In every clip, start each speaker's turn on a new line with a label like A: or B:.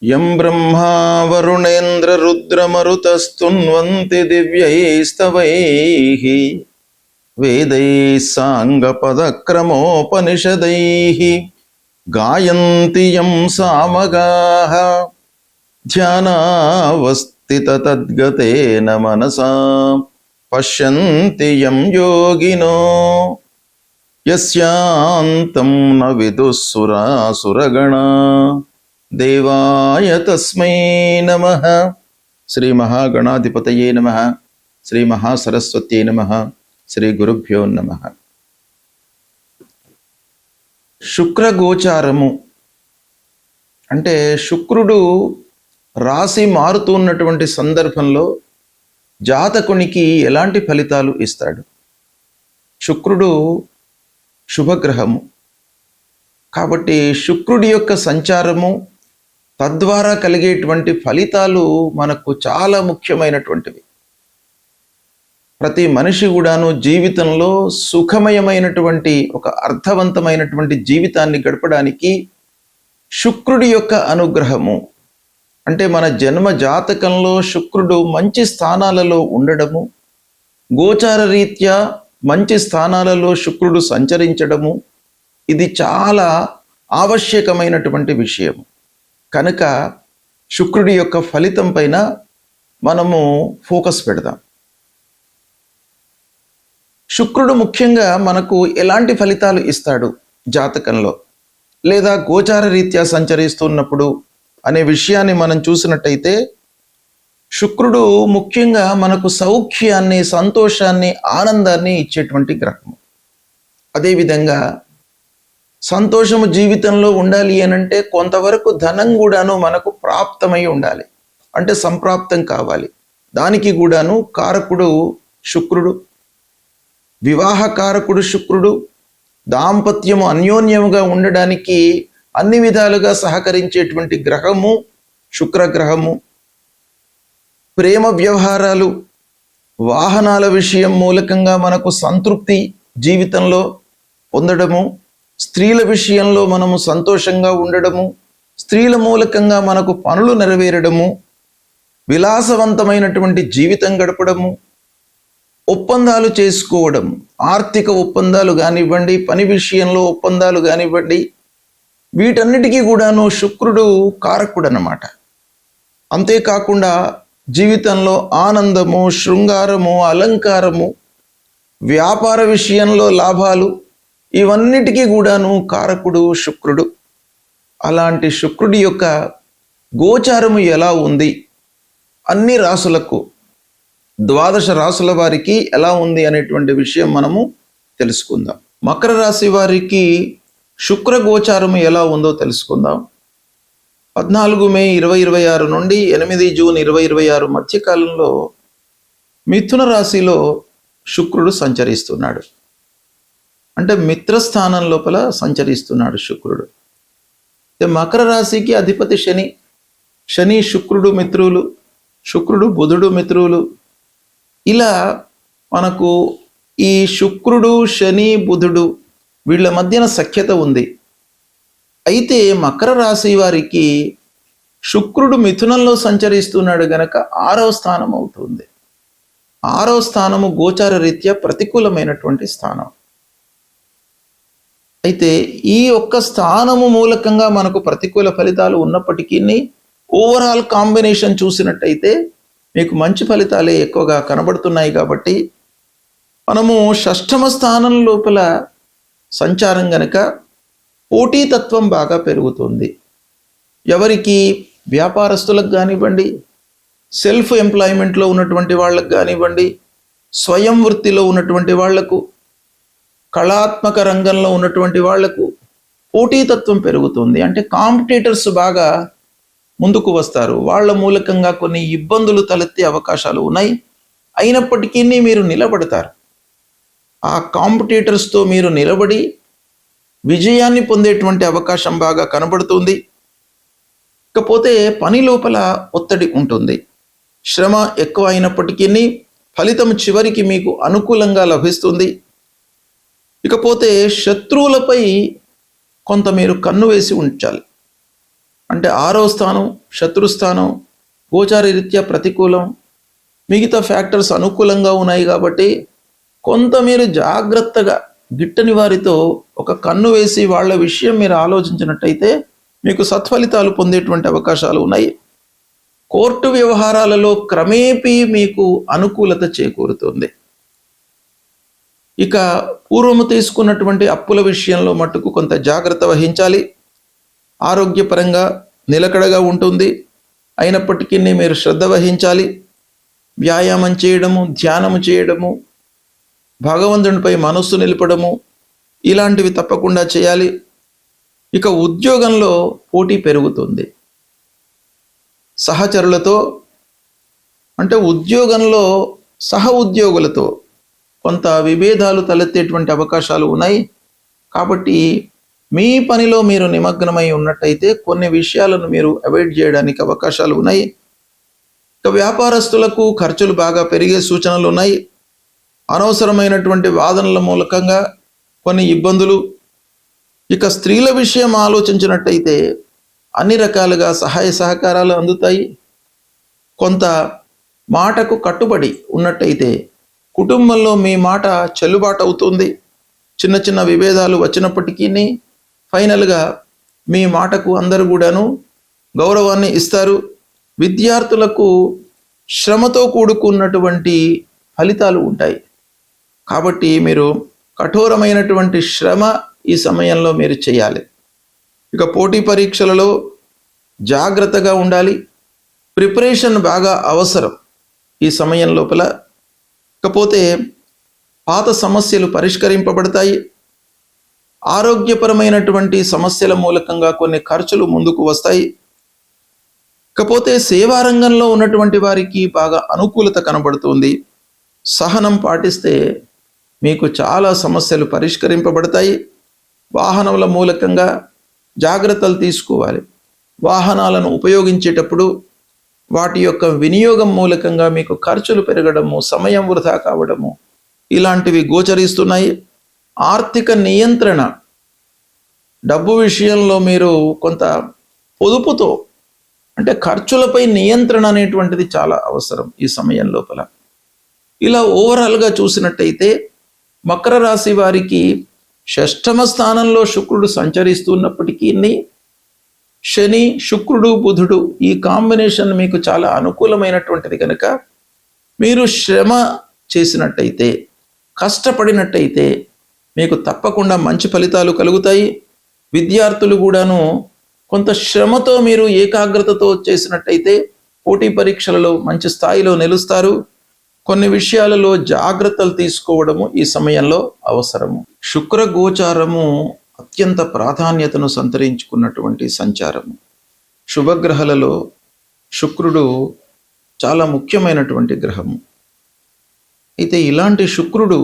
A: యం బ్రహ్మా వరుణేంద్ర రుద్రమరుతస్తున్వంతి దివ్యైస్తవైః వేదైః సాంగపదక్రమోపనిషదైః గాయంతి యం సామగాః ధ్యానావస్థితతద్గతేన మనసా పశ్యంతి యం యోగినో యస్యాంతం న విదుఃసురాసురగణా దేవాయ తస్మై నమః. శ్రీ మహాగణాధిపతయే నమః. శ్రీ మహాసరస్వత్యై నమః. శ్రీ గురుభ్యో నమః. శుక్రగోచారము అంటే శుక్రుడు రాశి మారుతున్నటువంటి సందర్భంలో జాతకునికి ఎలాంటి ఫలితాలు ఇస్తాడు? శుక్రుడు శుభగ్రహము కాబట్టి శుక్రుడి యొక్క సంచారము తద్వారా కలిగేటువంటి ఫలితాలు మనకు చాలా ముఖ్యమైనటువంటివి. ప్రతి మనిషి కూడాను జీవితంలో సుఖమయమైనటువంటి ఒక అర్థవంతమైనటువంటి జీవితాన్ని గడపడానికి శుక్రుడి యొక్క అనుగ్రహము అంటే మన జన్మ జాతకంలో శుక్రుడు మంచి స్థానాలలో ఉండడము, గోచార రీత్యా మంచి స్థానాలలో శుక్రుడు సంచరించడము, ఇది చాలా ఆవశ్యకమైనటువంటి విషయం. కనుక శుక్రుడి యొక్క ఫలితం పైన మనము ఫోకస్ పెడదాం. శుక్రుడు ముఖ్యంగా మనకు ఎలాంటి ఫలితాలు ఇస్తాడు జాతకంలో లేదా గోచార రీత్యా సంచరిస్తున్నప్పుడు అనే విషయాన్ని మనం చూసినట్టయితే శుక్రుడు ముఖ్యంగా మనకు సౌఖ్యాన్ని, సంతోషాన్ని, ఆనందాన్ని ఇచ్చేటువంటి గ్రహము. అదేవిధంగా సంతోషము జీవితంలో ఉండాలి అనంటే కొంతవరకు ధనం కూడాను మనకు ప్రాప్తమై ఉండాలి, అంటే సంప్రాప్తం కావాలి. దానికి కూడాను కారకుడు శుక్రుడు, వివాహకారకుడు శుక్రుడు. దాంపత్యము అన్యోన్యముగా ఉండడానికి అన్ని విధాలుగా సహకరించేటువంటి గ్రహము శుక్రగ్రహము. ప్రేమ వ్యవహారాలు, వాహనాల విషయం మూలకంగా మనకు సంతృప్తి జీవితంలో పొందడము, స్త్రీల విషయంలో మనము సంతోషంగా ఉండడము, స్త్రీల మూలకంగా మనకు పనులు నెరవేరడము, విలాసవంతమైనటువంటి జీవితం గడపడము, ఒప్పందాలు చేసుకోవడం, ఆర్థిక ఒప్పందాలు కానివ్వండి, పని విషయంలో ఒప్పందాలు కానివ్వండి, వీటన్నిటికీ కూడాను శుక్రుడు కారకుడు అన్నమాట. అంతేకాకుండా జీవితంలో ఆనందము, శృంగారము, అలంకారము, వ్యాపార విషయంలో లాభాలు, ఇవన్నిటికీ కూడాను కారకుడు శుక్రుడు. అలాంటి శుక్రుడి యొక్క గోచారము ఎలా ఉంది, అన్ని రాసులకు, ద్వాదశ రాసుల వారికి ఎలా ఉంది అనేటువంటి విషయం మనము తెలుసుకుందాం. మకర రాశి వారికి శుక్ర గోచారము ఎలా ఉందో తెలుసుకుందాం. 14 మే 2026 నుండి 8 జూన్ 2026 మధ్యకాలంలో మిథున రాశిలో శుక్రుడు సంచరిస్తున్నాడు. అంటే మిత్రస్థానం లోపల సంచరిస్తున్నాడు శుక్రుడు. మకర రాశికి అధిపతి శని. శని శుక్రుడు మిత్రులు, శుక్రుడు బుధుడు మిత్రులు. ఇలా మనకు ఈ శుక్రుడు, శని, బుధుడు వీళ్ళ మధ్యన సఖ్యత ఉంది. అయితే మకర రాశి వారికి శుక్రుడు మిథునంలో సంచరిస్తున్నాడు గనక 6వ స్థానం అవుతుంది. 6వ స్థానము గోచార రీత్యా ప్రతికూలమైనటువంటి స్థానం. అయితే ఈ ఒక్క స్థానము మూలకంగా మనకు ప్రతికూల ఫలితాలు ఉన్నప్పటికీ ఓవరాల్ కాంబినేషన్ చూసినట్టయితే మీకు మంచి ఫలితాలే ఎక్కువగా కనబడుతున్నాయి. కాబట్టి మనము 6వ స్థానం లోపల సంచారం గనక పోటీతత్వం బాగా పెరుగుతుంది. ఎవరికి? వ్యాపారస్తులకు కానివ్వండి, సెల్ఫ్ ఎంప్లాయ్మెంట్లో ఉన్నటువంటి వాళ్ళకు కానివ్వండి, స్వయం వృత్తిలో ఉన్నటువంటి వాళ్లకు, కళాత్మక రంగంలో ఉన్నటువంటి వాళ్లకు పోటీతత్వం పెరుగుతుంది. అంటే కాంపిటీటర్స్ బాగా ముందుకు వస్తారు. వాళ్ళ మూలకంగా కొన్ని ఇబ్బందులు తలెత్తే అవకాశాలు ఉన్నాయి. అయినప్పటికీ మీరు నిలబడతారు. ఆ కాంపిటీటర్స్తో మీరు నిలబడి విజయాన్ని పొందేటువంటి అవకాశం బాగా కనబడుతుంది. ఇకపోతే పని లోపల ఒత్తిడి ఉంటుంది. శ్రమ ఎక్కువ అయినప్పటికీ ఫలితం చివరికి మీకు అనుకూలంగా లభిస్తుంది. ఇకపోతే శత్రువులపై కొంత మీరు కన్ను వేసి ఉంచాలి. అంటే 6వ స్థానం శత్రుస్థానం, గోచార రీత్యా ప్రతికూలం, మిగతా ఫ్యాక్టర్స్ అనుకూలంగా ఉన్నాయి కాబట్టి కొంత మీరు జాగ్రత్తగా గిట్టని వారితో ఒక కన్ను వేసి వాళ్ళ విషయం మీరు ఆలోచించినట్టయితే మీకు సత్ఫలితాలు పొందేటువంటి అవకాశాలు ఉన్నాయి. కోర్టు వ్యవహారాలలో క్రమేపీ మీకు అనుకూలత చేకూరుతుంది. ఇక పూర్వము తీసుకున్నటువంటి అప్పుల విషయంలో మట్టుకు కొంత జాగ్రత్త వహించాలి. ఆరోగ్యపరంగా నిలకడగా ఉంటుంది, అయినప్పటికీ మీరు శ్రద్ధ వహించాలి. వ్యాయామం చేయడము, ధ్యానము చేయడము, భగవంతునిపై మనస్సు నిలపడము, ఇలాంటివి తప్పకుండా చేయాలి. ఇక ఉద్యోగంలో పోటీ పెరుగుతుంది. సహచరులతో అంటే ఉద్యోగంలో సహ ఉద్యోగులతో కొంత విభేదాలు తలెత్తేటువంటి అవకాశాలు ఉన్నాయి. కాబట్టి మీ పనిలో మీరు నిమగ్నమై ఉన్నట్టయితే కొన్ని విషయాలను మీరు అవాయిడ్ చేయడానికి అవకాశాలు ఉన్నాయి. ఇక వ్యాపారస్తులకు ఖర్చులు బాగా పెరిగే సూచనలు ఉన్నాయి. అనవసరమైనటువంటి వాదనల మూలకంగా కొన్ని ఇబ్బందులు. ఇక స్త్రీల విషయం ఆలోచించినట్టయితే అన్ని రకాలుగా సహాయ సహకారాలు అందుతాయి. కొంత మాటకు కట్టుబడి ఉన్నట్టయితే కుటుంబంలో మీ మాట చెల్లుబాటు అవుతుంది. చిన్న చిన్న విభేదాలు వచ్చినప్పటికీ ఫైనల్గా మీ మాటకు అందరూ కూడాను గౌరవాన్ని ఇస్తారు. విద్యార్థులకు శ్రమతో కూడుకున్నటువంటి ఫలితాలు ఉంటాయి. కాబట్టి మీరు కఠోరమైనటువంటి శ్రమ ఈ సమయంలో మీరు చేయాలి. ఇక పోటీ పరీక్షలలో జాగ్రత్తగా ఉండాలి. ప్రిపరేషన్ బాగా అవసరం ఈ సమయం లోపల. ఇకపోతే పాత సమస్యలు పరిష్కరింపబడతాయి. ఆరోగ్యపరమైనటువంటి సమస్యల మూలకంగా కొన్ని ఖర్చులు ముందుకు వస్తాయి. ఇకపోతే సేవా రంగంలో ఉన్నటువంటి వారికి బాగా అనుకూలత కనబడుతుంది. సహనం పాటిస్తే మీకు చాలా సమస్యలు పరిష్కరింపబడతాయి. వాహనముల మూలకంగా జాగ్రత్తలు తీసుకోవాలి. వాహనాలను ఉపయోగించేటప్పుడు వాటి యొక్క వినియోగం మూలకంగా మీకు ఖర్చులు పెరగడము, సమయం వృధా కావడము, ఇలాంటివి గోచరిస్తున్నాయి. ఆర్థిక నియంత్రణ, డబ్బు విషయంలో మీరు కొంత పొదుపుతో అంటే ఖర్చులపై నియంత్రణ అనేటువంటిది చాలా అవసరం ఈ సమయం లోపల. ఇలా ఓవరాల్గా చూసినట్టయితే మకర రాశి వారికి షష్ఠమ స్థానంలో శుక్రుడు సంచరిస్తున్నప్పటికీ శని, శుక్రుడు, బుధుడు ఈ కాంబినేషన్ మీకు చాలా అనుకూలమైనటువంటిది కనుక మీరు శ్రమ చేసినట్టయితే, కష్టపడినట్టయితే మీకు తప్పకుండా మంచి ఫలితాలు కలుగుతాయి. విద్యార్థులు కూడాను కొంత శ్రమతో మీరు ఏకాగ్రతతో చేసినట్టయితే పోటీ పరీక్షలలో మంచి స్థాయిలో నిలుస్తారు. కొన్ని విషయాలలో జాగ్రత్తలు తీసుకోవడము ఈ సమయంలో అవసరము. శుక్ర గోచారము అత్యంత ప్రాధాన్యతను సంతరించుకున్నటువంటి సంచారము. శుభగ్రహాలలో శుక్రుడు చాలా ముఖ్యమైనటువంటి గ్రహము. అయితే ఇలాంటి శుక్రుడు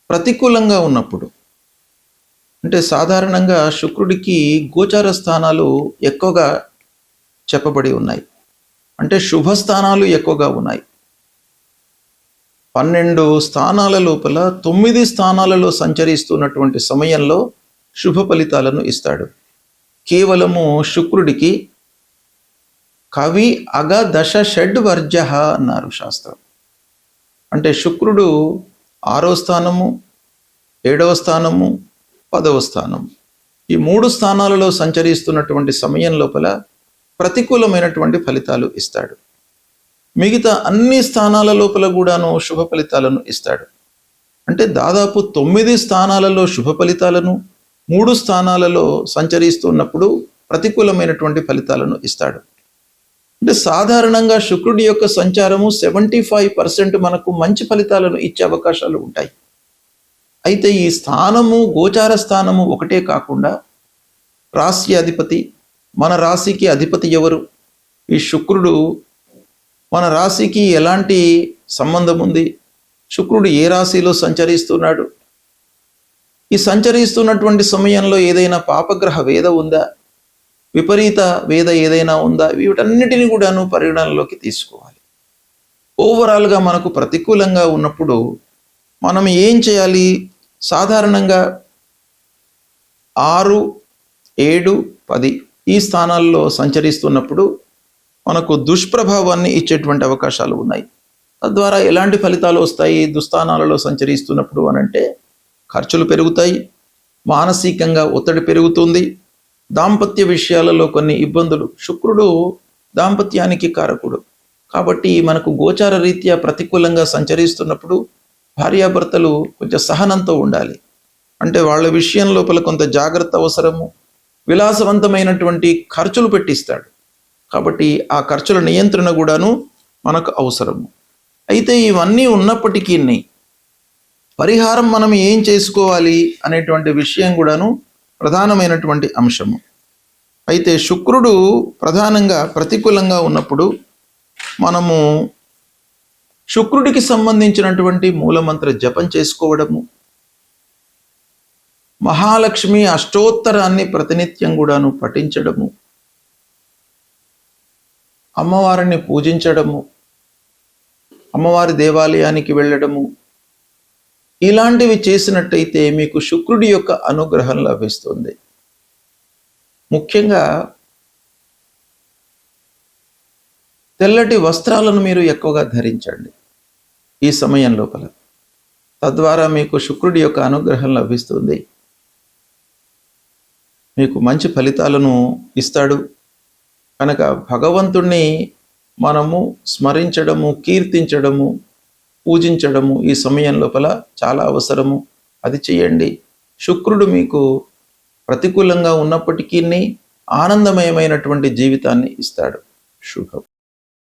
A: ప్రతికూలంగా ఉన్నప్పుడు, అంటే సాధారణంగా శుక్రుడికి గోచార స్థానాలు ఎక్కువగా చెప్పబడి ఉన్నాయి. అంటే శుభస్థానాలు ఎక్కువగా ఉన్నాయి. 12 స్థానాల లోపల 9 స్థానాలలో సంచరిస్తున్నటువంటి సమయంలో శుభ ఫలితాలను ఇస్తాడు. కేవలము శుక్రుడికి కవి అగ దశ షడ్ వర్జ అన్నారు శాస్త్రం. అంటే శుక్రుడు 6వ స్థానము, 7వ స్థానము, 10వ స్థానం, ఈ 3 స్థానాలలో సంచరిస్తున్నటువంటి సమయం లోపల ప్రతికూలమైనటువంటి ఫలితాలు ఇస్తాడు. మిగతా అన్ని స్థానాల లోపల కూడాను శుభ ఫలితాలను ఇస్తాడు. అంటే దాదాపు 9 స్థానాలలో శుభ ఫలితాలను, 3 స్థానాలలో సంచరిస్తున్నప్పుడు ప్రతికూలమైనటువంటి ఫలితాలను ఇస్తాడు. అంటే సాధారణంగా శుక్రుడి యొక్క సంచారము 75% మనకు మంచి ఫలితాలను ఇచ్చే అవకాశాలు ఉంటాయి. అయితే ఈ స్థానము, గోచార స్థానము ఒకటే కాకుండా రాశి అధిపతి, మన రాశికి అధిపతి ఎవరు, ఈ శుక్రుడు మన రాశికి ఎలాంటి సంబంధం ఉంది, శుక్రుడు ఏ రాశిలో సంచరిస్తున్నాడు, ఈ సంచరిస్తున్నటువంటి సమయంలో ఏదైనా పాపగ్రహ వేద ఉందా, విపరీత వేద ఏదైనా ఉందా, వీటన్నిటిని కూడాను పరిగణనలోకి తీసుకోవాలి. ఓవరాల్గా మనకు ప్రతికూలంగా ఉన్నప్పుడు మనం ఏం చేయాలి? సాధారణంగా 6, 7, 10 ఈ స్థానాల్లో సంచరిస్తున్నప్పుడు మనకు దుష్ప్రభావాన్ని ఇచ్చేటువంటి అవకాశాలు ఉన్నాయి. తద్వారా ఎలాంటి ఫలితాలు వస్తాయి దుస్థానాలలో సంచరిస్తున్నప్పుడు అనంటే ఖర్చులు పెరుగుతాయి, మానసికంగా ఒత్తిడి పెరుగుతుంది, దాంపత్య విషయాలలో కొన్ని ఇబ్బందులు. శుక్రుడు దాంపత్యానికి కారకుడు కాబట్టి మనకు గోచార రీత్యా ప్రతికూలంగా సంచరిస్తున్నప్పుడు భార్యాభర్తలు కొంచెం సహనంతో ఉండాలి. అంటే వాళ్ళ విషయం లోపల కొంత జాగ్రత్త అవసరము. విలాసవంతమైనటువంటి ఖర్చులు పెట్టిస్తాడు కాబట్టి ఆ ఖర్చుల నియంత్రణ కూడాను మనకు అవసరము. అయితే ఇవన్నీ ఉన్నప్పటికీ పరిహారం మనం ఏం చేసుకోవాలి అనేటువంటి విషయం కూడాను ప్రధానమైనటువంటి అంశము. అయితే శుక్రుడు ప్రధానంగా ప్రతికూలంగా ఉన్నప్పుడు మనము శుక్రుడికి సంబంధించినటువంటి మూలమంత్ర జపం చేసుకోవడము, మహాలక్ష్మి అష్టోత్తరాన్ని ప్రతినిత్యం కూడాను పఠించడము, అమ్మవారిని పూజించడము, అమ్మవారి దేవాలయానికి వెళ్ళడము, ఇలాంటివి చేసినట్టయితే మీకు శుక్రుడి యొక్క అనుగ్రహం లభిస్తుంది. ముఖ్యంగా తెల్లటి వస్త్రాలను మీరు ఎక్కువగా ధరించండి ఈ సమయం లోపల. తద్వారా మీకు శుక్రుడి యొక్క అనుగ్రహం లభిస్తుంది, మీకు మంచి ఫలితాలను ఇస్తాడు. కనుక భగవంతుణ్ణి మనము స్మరించడము, కీర్తించడము, పూజించడము ఈ సమయం లోపల చాలా అవసరము. అది చేయండి. శుక్రుడు మీకు ప్రతికూలంగా ఉన్నప్పటికీ ఆనందమయమైనటువంటి జీవితాన్ని ఇస్తాడు. శుభం.